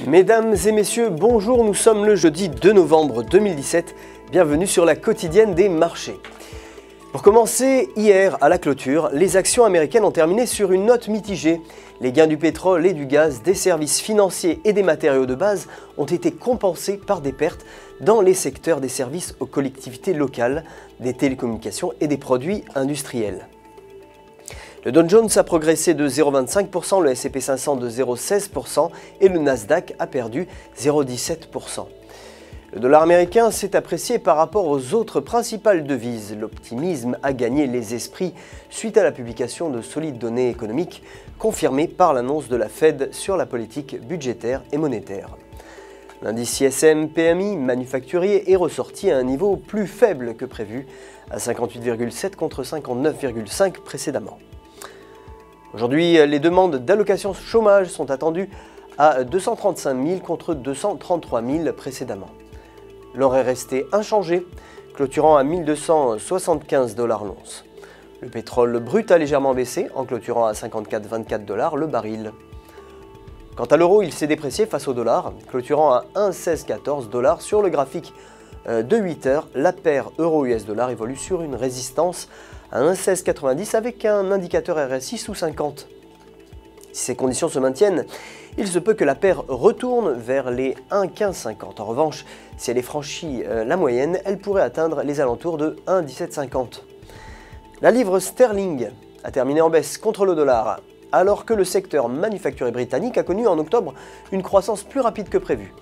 Mesdames et messieurs, bonjour, nous sommes le jeudi 2 novembre 2017, bienvenue sur la quotidienne des marchés. Pour commencer, hier à la clôture, les actions américaines ont terminé sur une note mitigée. Les gains du pétrole et du gaz, des services financiers et des matériaux de base ont été compensés par des pertes dans les secteurs des services aux collectivités locales, des télécommunications et des produits industriels. Le Dow Jones a progressé de 0,25%, le S&P 500 de 0,16% et le Nasdaq a perdu 0,17%. Le dollar américain s'est apprécié par rapport aux autres principales devises. L'optimisme a gagné les esprits suite à la publication de solides données économiques confirmées par l'annonce de la Fed sur la politique budgétaire et monétaire. L'indice ISM PMI manufacturier est ressorti à un niveau plus faible que prévu, à 58,7 contre 59,5 précédemment. Aujourd'hui, les demandes d'allocation chômage sont attendues à 235 000 contre 233 000 précédemment. L'or est resté inchangé, clôturant à 1275 $ l'once. Le pétrole brut a légèrement baissé, en clôturant à 54,24 $ le baril. Quant à l'euro, il s'est déprécié face au dollar, clôturant à 1,1614 $ sur le graphique de 8 heures. La paire euro-US dollar évolue sur une résistance à 1,1690 avec un indicateur RSI sous 50. Si ces conditions se maintiennent, il se peut que la paire retourne vers les 1,1550. En revanche, si elle est franchie la moyenne, elle pourrait atteindre les alentours de 1,1750. La livre sterling a terminé en baisse contre le dollar, alors que le secteur manufacturier britannique a connu en octobre une croissance plus rapide que prévu.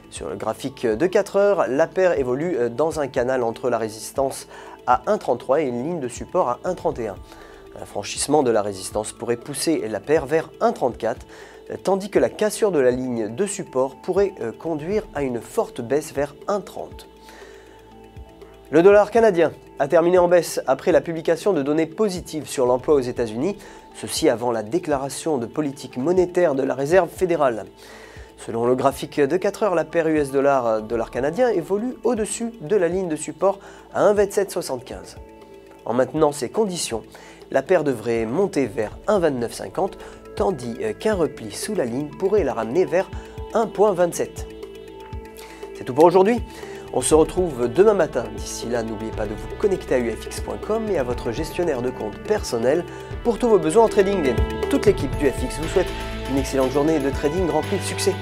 Sur le graphique de 4 heures, la paire évolue dans un canal entre la résistance à 1,33 et une ligne de support à 1,31. Un franchissement de la résistance pourrait pousser la paire vers 1,34, tandis que la cassure de la ligne de support pourrait conduire à une forte baisse vers 1,30. Le dollar canadien a terminé en baisse après la publication de données positives sur l'emploi aux États-Unis, ceci avant la déclaration de politique monétaire de la Réserve fédérale. Selon le graphique de 4 heures, la paire US-dollar canadien évolue au-dessus de la ligne de support à 1,2775. En maintenant ces conditions, la paire devrait monter vers 1,2950, tandis qu'un repli sous la ligne pourrait la ramener vers 1,27. C'est tout pour aujourd'hui. On se retrouve demain matin. D'ici là, n'oubliez pas de vous connecter à ufx.com et à votre gestionnaire de compte personnel pour tous vos besoins en trading. Toute l'équipe d'UFX vous souhaite une excellente journée de trading remplie de succès.